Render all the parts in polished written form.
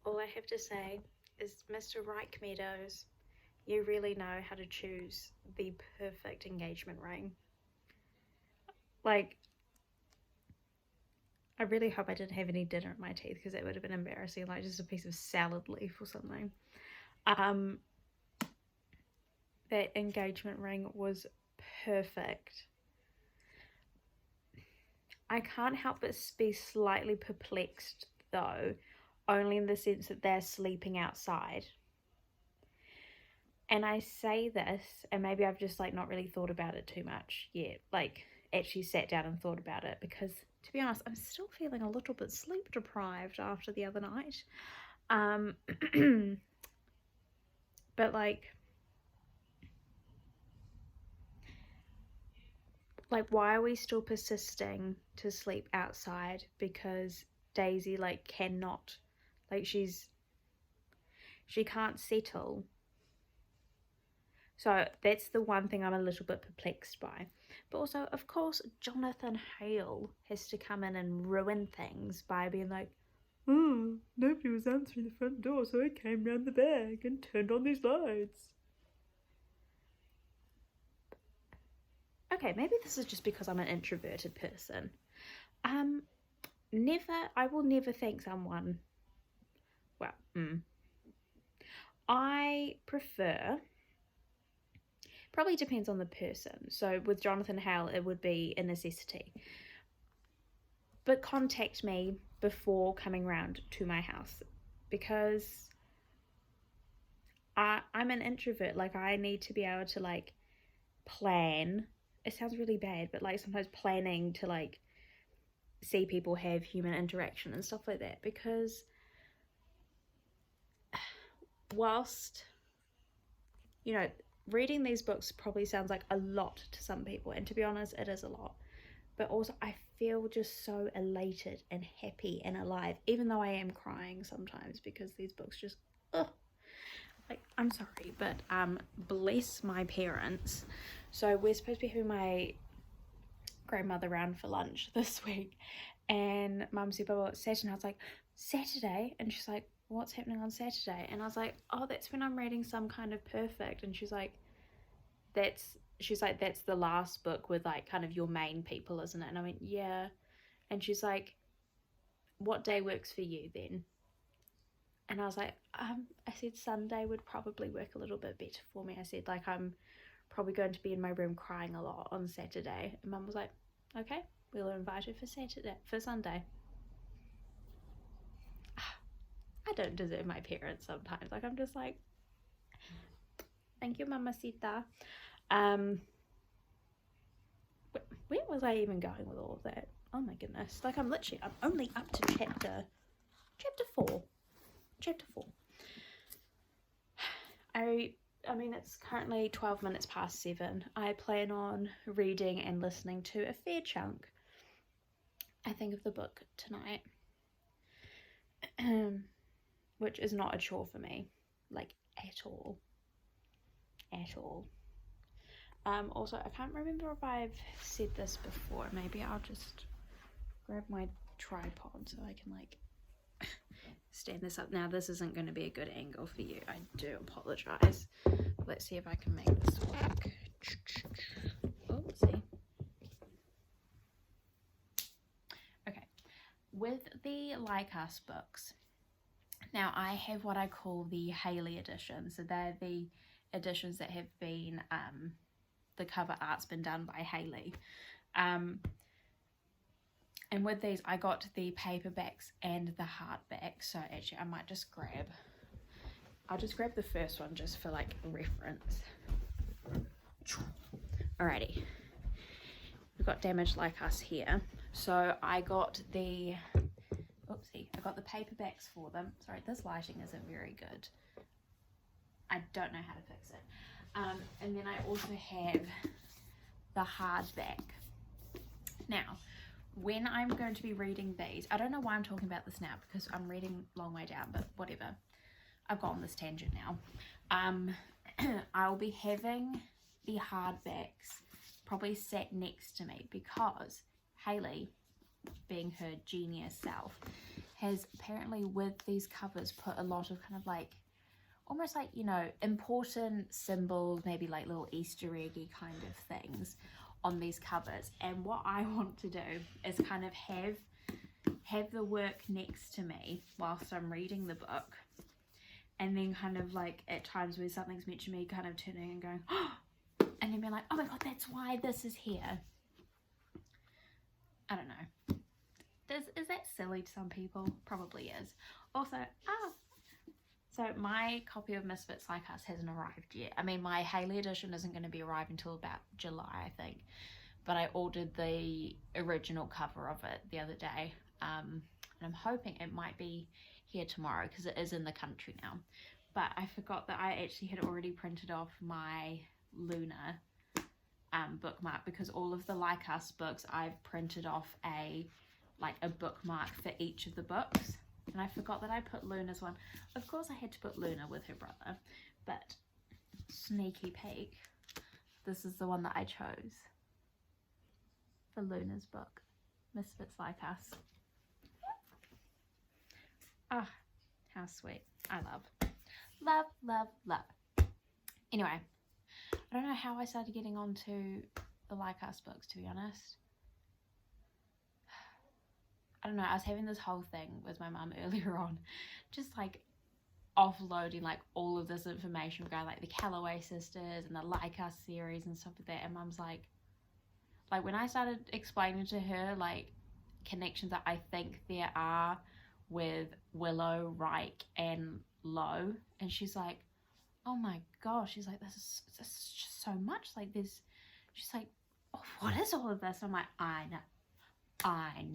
all I have to say is, Mr. Reich Meadows, you really know how to choose the perfect engagement ring. Like, I really hope I didn't have any dinner in my teeth, because it would have been embarrassing, like just a piece of salad leaf or something. That engagement ring was perfect. I can't help but be slightly perplexed though, only in the sense that they're sleeping outside. And I say this, and maybe I've just like not really thought about it too much yet, like actually sat down and thought about it, because to be honest, I'm still feeling a little bit sleep deprived after the other night. But like why are we still persisting to sleep outside? Because Daisy like cannot, like she can't settle. So that's the one thing I'm a little bit perplexed by. But also, of course, Jonathan Hale has to come in and ruin things by being like, oh, nobody was answering the front door, so I came round the back and turned on these lights. Okay, maybe this is just because I'm an introverted person. I will never thank someone. Well, I prefer, probably depends on the person. So with Jonathan Hale, it would be a necessity. But contact me before coming round to my house, because I'm an introvert. Like, I need to be able to like plan. It sounds really bad, but like sometimes planning to like see people have human interaction and stuff like that, because whilst, you know, reading these books probably sounds like a lot to some people, and to be honest, it is a lot, but also I feel just so elated and happy and alive, even though I am crying sometimes, because these books just, like, I'm sorry, but bless my parents. So we're supposed to be having my grandmother round for lunch this week, and Mum said, "Well, it's Saturday." I was like, "Saturday?" And she's like, "What's happening on Saturday?" And I was like, "Oh, that's when I'm reading Some Kind of Perfect." And she's like, that's the last book with like kind of your main people, isn't it? And I went, "Yeah." And she's like, "What day works for you then?" And I was like, I said Sunday would probably work a little bit better for me. I said, like, I'm probably going to be in my room crying a lot on Saturday. And Mum was like, "Okay, we'll invite her for Sunday." I don't deserve my parents sometimes. Like, I'm just like, thank you, Mamacita. Where was I even going with all of that? Oh my goodness. Like, I'm only up to chapter 4. Chapter 4. I mean, it's currently 12 minutes past 7. I plan on reading and listening to a fair chunk, I think, of the book tonight. Which is not a chore for me, like, at all. At all. Also, I can't remember if I've said this before. Maybe I'll just grab my tripod so I can, like, stand this up. Now, this isn't going to be a good angle for you. I do apologize. Let's see if I can make this work. Oopsie. Okay. With the Like Us books, now I have what I call the Haley edition. So they're the editions that have been, the cover art's been done by Haley. And with these, I got the paperbacks and the hardback. So actually, I might just I'll just grab the first one just for like reference. Alrighty. We've got Damaged Like Us here. So I got the paperbacks for them. Sorry, this lighting isn't very good. I don't know how to fix it. And then I also have the hardback. Now, when I'm going to be reading these, I don't know why I'm talking about this now, because I'm reading Long Way Down, but whatever. I've gone on this tangent now. I'll be having the hardbacks probably sat next to me, because Haley, being her genius self, has apparently with these covers put a lot of kind of like, almost like, you know, important symbols, maybe like little Easter eggy kind of things on these covers. And what I want to do is kind of have the work next to me whilst I'm reading the book, and then kind of like at times where something's mentioned me, kind of turning and going, oh, and then being like, oh my god, that's why this is here. I don't know. Is that silly to some people? Probably is. Also, so my copy of Misfits Like Us hasn't arrived yet. I mean, my Haley edition isn't going to be arriving until about July, I think. But I ordered the original cover of it the other day. And I'm hoping it might be here tomorrow because it is in the country now. But I forgot that I actually had already printed off my Luna bookmark, because all of the Like Us books I've printed off a bookmark for each of the books, and I forgot that I put Luna's one. Of course I had to put Luna with her brother, but sneaky peek, this is the one that I chose for Luna's book, Misfits Like Us. Ah, how sweet. I love. Anyway, I don't know how I started getting onto the Like Us books, to be honest. I don't know, I was having this whole thing with my mum earlier on, just like offloading like all of this information regarding like the Calloway sisters and the Like Us series and stuff like that, and mum's like when I started explaining to her like connections that I think there are with Willow, Reich and Lo, and she's like, oh my gosh, she's like, this is just so much, like she's like, oh, what is all of this? I'm like, I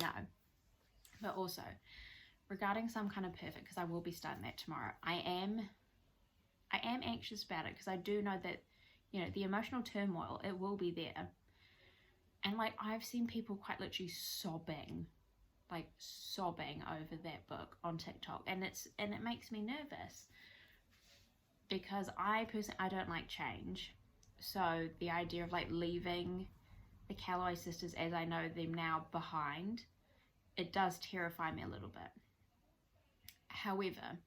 know. But also, regarding Some Kind of Perfect, because I will be starting that tomorrow, I am anxious about it, because I do know that, you know, the emotional turmoil, it will be there. And like, I've seen people quite literally sobbing over that book on TikTok, and it makes me nervous, because I don't like change. So the idea of like leaving the Calloway sisters as I know them now behind, it does terrify me a little bit. However,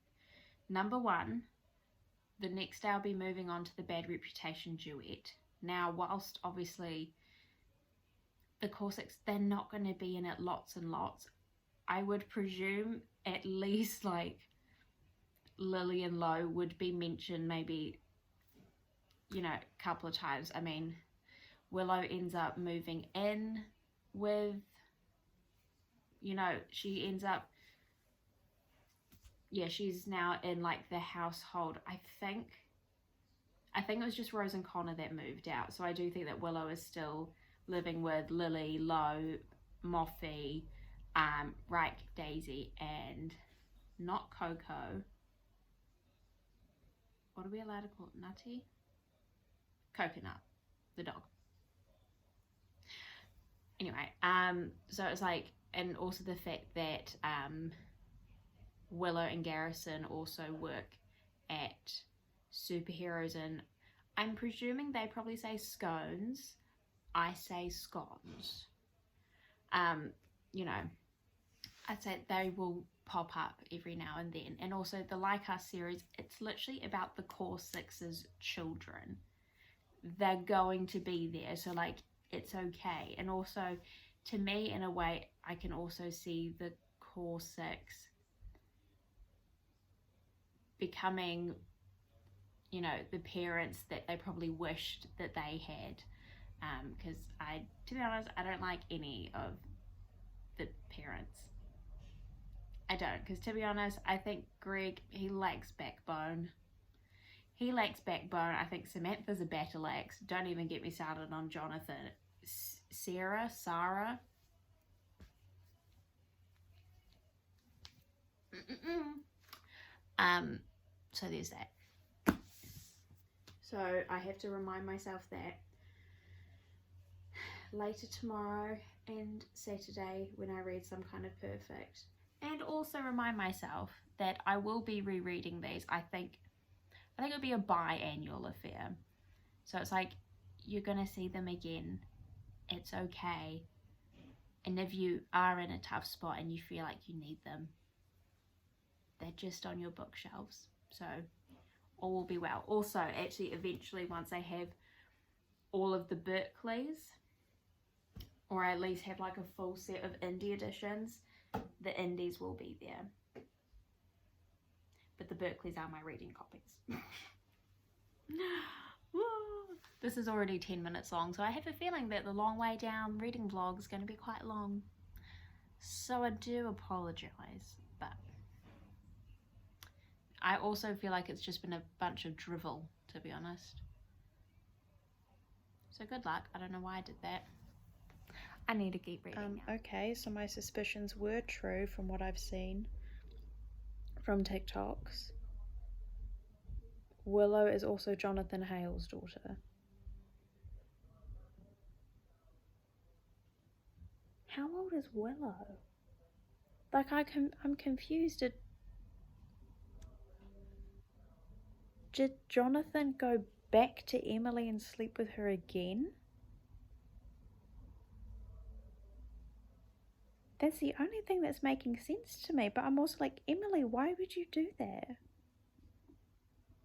number one, the next day I'll be moving on to the Bad Reputation duet. Now, whilst obviously the Corsicks, they're not going to be in it lots and lots, I would presume at least like Lily and Lo would be mentioned maybe, you know, a couple of times. I mean, Willow ends up moving in with, you know, she ends up, yeah, she's now in like the household. I think it was just Rose and Connor that moved out. So I do think that Willow is still living with Lily, Lo, Moffy, Reich, Daisy, and not Coco. What are we allowed to call it? Nutty? Coconut, the dog. Anyway, so it's like, and also the fact that Willow and Garrison also work at Superheroes, and I'm presuming they probably say scones. I say scones. You know, I'd say they will pop up every now and then. And also the Like Us series, it's literally about the Corsicks' children. They're going to be there, so like, it's okay. And also, to me, in a way, I can also see the Corsicks becoming, you know, the parents that they probably wished that they had. Because to be honest, I don't like any of the parents. I don't, because to be honest, I think Greg, he lacks backbone. I think Samantha's a battle axe. Don't even get me started on Jonathan. Sarah. So there's that. So I have to remind myself that later tomorrow and Saturday when I read Some Kind of Perfect, and also remind myself that I will be rereading these. I think it'll be a biannual affair. So it's like, you're gonna see them again. It's okay. And if you are in a tough spot and you feel like you need them, they're just on your bookshelves, so all will be well. Also, actually, eventually, once I have all of the Berkeleys, or at least have like a full set of indie editions, the indies will be there. But the Berkeleys are my reading copies. This is already 10 minutes long, so I have a feeling that the long way down reading vlog is going to be quite long. So I do apologise, but I also feel like it's just been a bunch of drivel, to be honest. So good luck. I don't know why I did that. I need to keep reading now. Okay, so my suspicions were true from what I've seen from TikToks. Willow is also Jonathan Hale's daughter. How old is Willow? Like, I'm confused. Did Jonathan go back to Emily and sleep with her again? That's the only thing that's making sense to me, but I'm also like, Emily, why would you do that?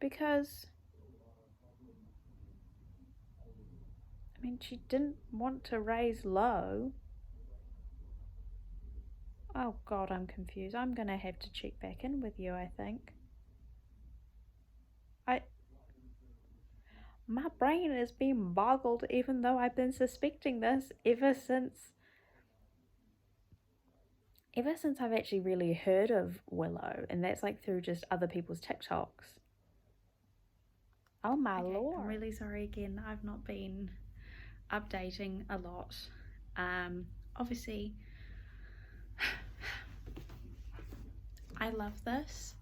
Because, I mean, she didn't want to raise Lo. Oh God, I'm confused. I'm gonna have to check back in with you, I think. My brain is being boggled, even though I've been suspecting this ever since I've actually really heard of Willow, and that's like through just other people's TikToks. Oh my lord. I'm really sorry again. I've not been updating a lot. Obviously, I love this,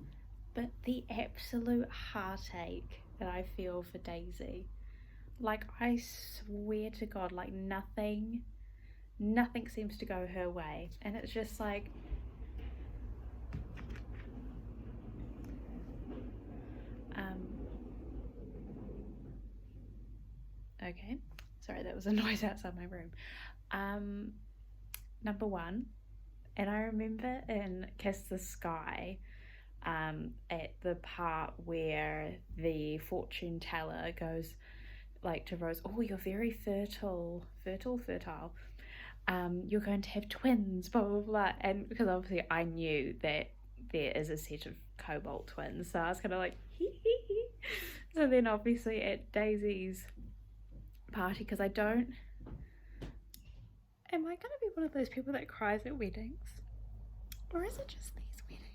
but the absolute heartache that I feel for Daisy, like, I swear to God, like, nothing seems to go her way, and it's just like, okay, sorry, that was a noise outside my room. Number one, and I remember in Kiss the Sky, at the part where the fortune teller goes like to Rose, oh, you're very fertile, you're going to have twins, blah blah blah. And because obviously I knew that there is a set of cobalt twins, so I was kind of like hee hee hee. So then obviously at Daisy's party, because am I going to be one of those people that cries at weddings, or is it just these weddings?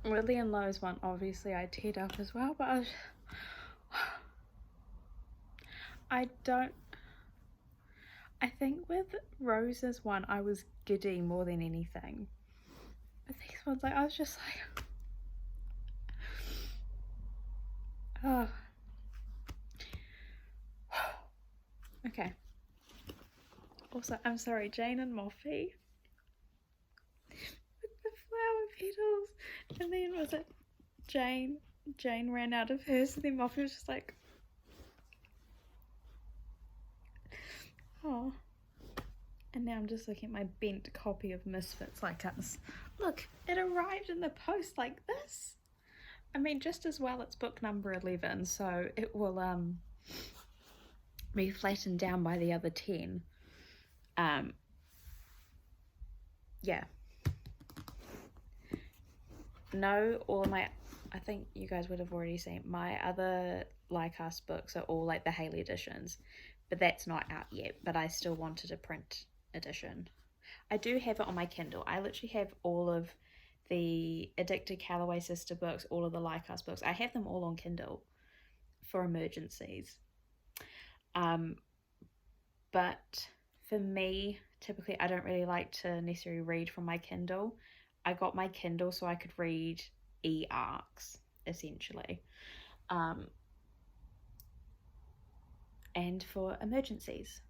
Lily and Lowe's one, obviously I teared up as well, but I think with Rose's one I was giddy more than anything. But these ones, like, I was just like, oh. Okay. Also, I'm sorry, Jane and Moffy. With the flower petals. And then was it Jane ran out of hers, and then Moffy was just like, oh. And now I'm just looking at my bent copy of Misfits Like Us. Look, it arrived in the post like this. I mean, just as well it's book number 11, so it will be flattened down by the other 10. Yeah. No, all of my, I think you guys would have already seen, my other Like Us books are all like the Haley editions, but that's not out yet, but I still wanted a print edition. I do have it on my Kindle. I literally have all of the Addicted Calloway sister books, all of the Like Us books. I have them all on Kindle for emergencies. But for me, typically I don't really like to necessarily read from my Kindle. I got my Kindle so I could read e-arcs, essentially. And for emergencies.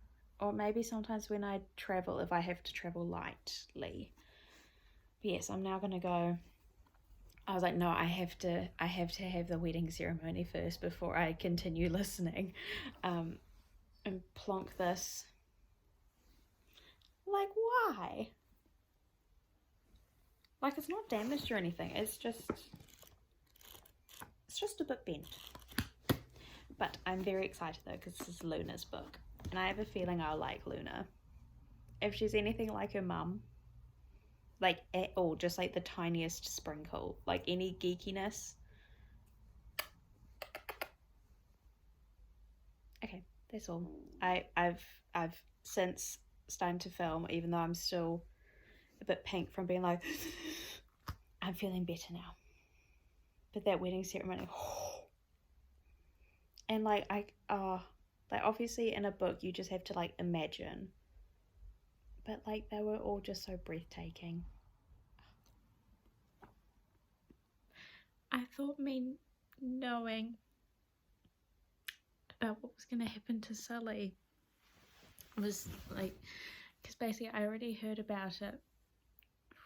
Or maybe sometimes when I travel, if I have to travel lightly. But yes, I'm now going to go. I was like, no, I have to have the wedding ceremony first before I continue listening. And plonk this. Like, why? Like, it's not damaged or anything. It's just a bit bent. But I'm very excited though, because this is Luna's book. And I have a feeling I'll like Luna. If she's anything like her mum, like at all, just like the tiniest sprinkle, like any geekiness. Okay, that's all. I've since started to film, even though I'm still a bit pink from being like, I'm feeling better now. But that wedding ceremony, and like like obviously in a book you just have to like imagine, but like they were all just so breathtaking. I thought me knowing about what was going to happen to Sully was like, because basically I already heard about it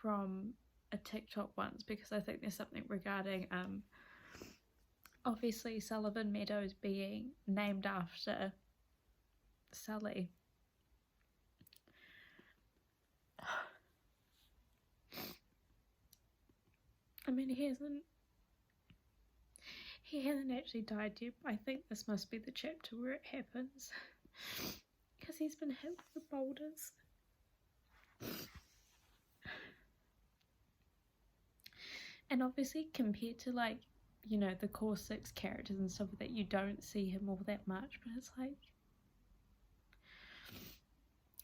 from a TikTok once, because I think there's something regarding obviously Sullivan Meadows being named after Sully. I mean, he hasn't actually died yet. I think this must be the chapter where it happens, because he's been hit with the boulders. And obviously compared to, like, you know, the core 6 characters and stuff, that you don't see him all that much, but it's like,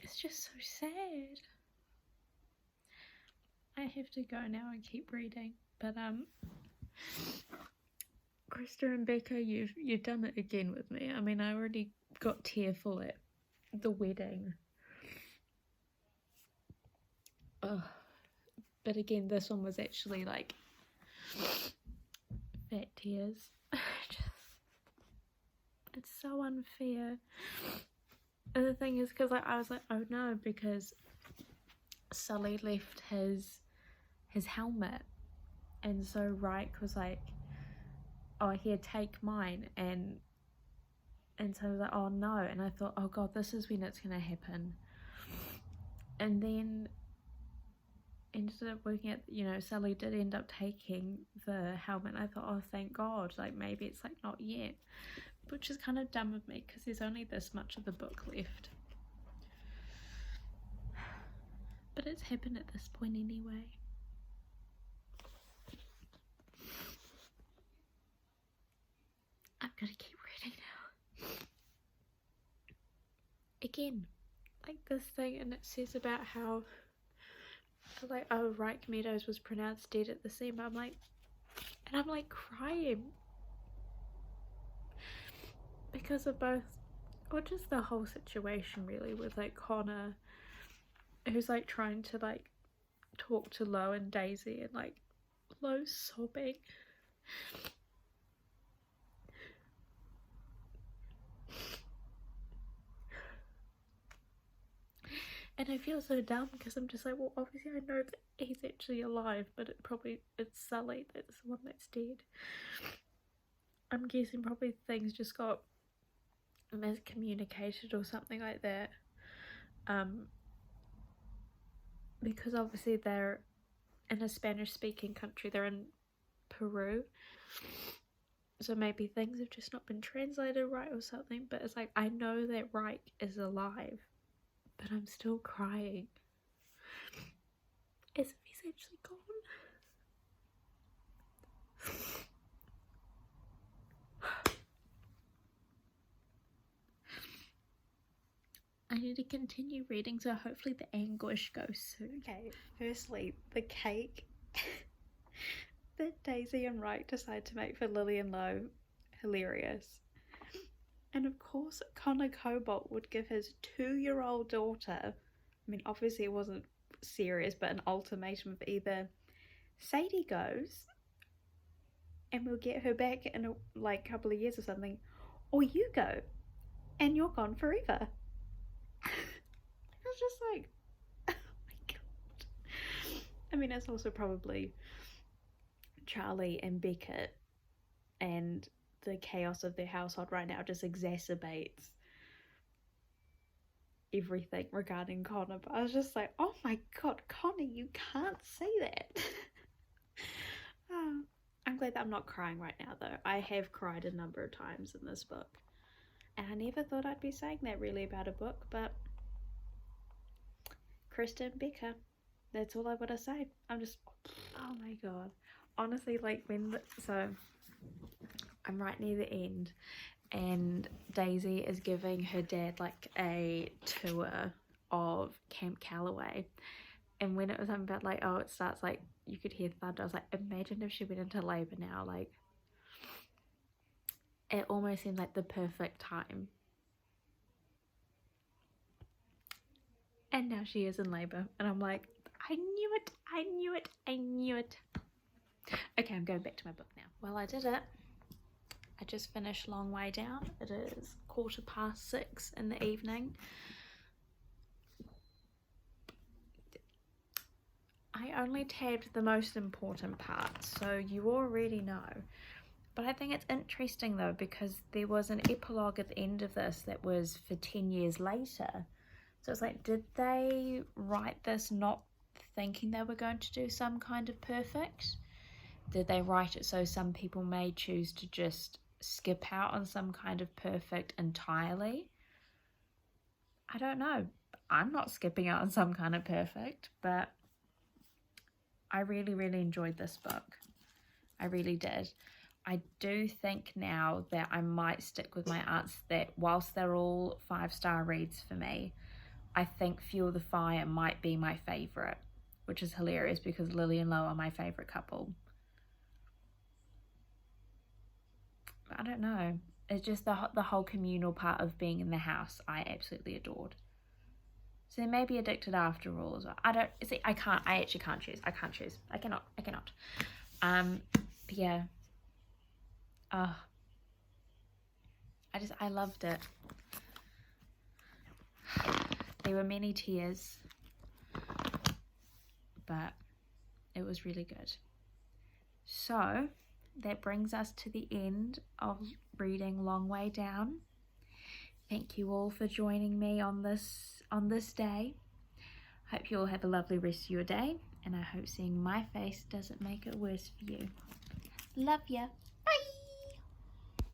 it's just so sad. I have to go now and keep reading, but Krista and Becca, you've done it again with me. I mean, I already got tearful at the wedding. Ugh. But again, this one was actually like fat tears. It's so unfair. And the thing is, because I was like, oh no, because Sully left his helmet, and so Reich was like, oh, here, take mine, and so I was like, oh no, and I thought, oh god, this is when it's gonna happen. And then ended up working at, you know, Sully did end up taking the helmet, and I thought, oh thank god, like maybe it's like not yet, which is kind of dumb of me, because there's only this much of the book left. But it's happened at this point anyway. I'm gonna keep reading now. Again, like this thing, and it says about how, like, oh, Reich Meadows was pronounced dead at the scene, but I'm like crying because of both, or just the whole situation really, with like Connor, who's like trying to like talk to Lo and Daisy, and like Lo sobbing. And I feel so dumb, because I'm just like, well, obviously I know that he's actually alive, but it's Sully that's the one that's dead. I'm guessing probably things just got miscommunicated or something like that. Because obviously they're in a Spanish-speaking country, they're in Peru. So maybe things have just not been translated right or something, but it's like, I know that Reich is alive, but I'm still crying as if he's actually gone. I need to continue reading, so hopefully the anguish goes soon. Okay, firstly, the cake that Daisy and Reich decide to make for Lily and Lo, hilarious. And of course, Connor Cobalt would give his 2-year-old daughter, I mean, obviously it wasn't serious, but an ultimatum of either Sadie goes and we'll get her back in a like couple of years or something, or you go and you're gone forever. I was just like, oh my god. I mean, it's also probably Charlie and Beckett, and the chaos of their household right now just exacerbates everything regarding Connor, but I was just like, oh my god, Connor, you can't say that. Oh, I'm glad that I'm not crying right now though. I have cried a number of times in this book, and I never thought I'd be saying that really about a book, but Kristen Becker, that's all I've got to say. I'm just, oh my god. Honestly, like so I'm right near the end, and Daisy is giving her dad like a tour of Camp Calloway, and when it was something about like, oh, it starts like you could hear thunder, I was like, imagine if she went into labor now. Like, it almost seemed like the perfect time, and now she is in labor, and I'm like, I knew it, I knew it, I knew it. Okay, I'm going back to my book now. Well, I did it. I just finished Long Way Down. It is 6:15 in the evening. I only tabbed the most important parts, so you already know. But I think it's interesting though, because there was an epilogue at the end of this that was for 10 years later. So it's like, did they write this not thinking they were going to do some kind of perfect? Did they write it so some people may choose to just skip out on some kind of perfect entirely? I don't know. I'm not skipping out on some kind of perfect, but I really, really enjoyed this book. I really did. I do think now that I might stick with my answer that whilst they're all 5-star reads for me, I think Fuel the Fire might be my favourite, which is hilarious because Lily and Lo are my favourite couple. I don't know. It's just the whole communal part of being in the house I absolutely adored. So they may be addicted after all as well. I actually can't choose. I cannot. But yeah. I loved it. There were many tears, but it was really good. So that brings us to the end of reading Long Way Down. Thank you all for joining me on this day. Hope you all have a lovely rest of your day, and I hope seeing my face doesn't make it worse for you. Love ya.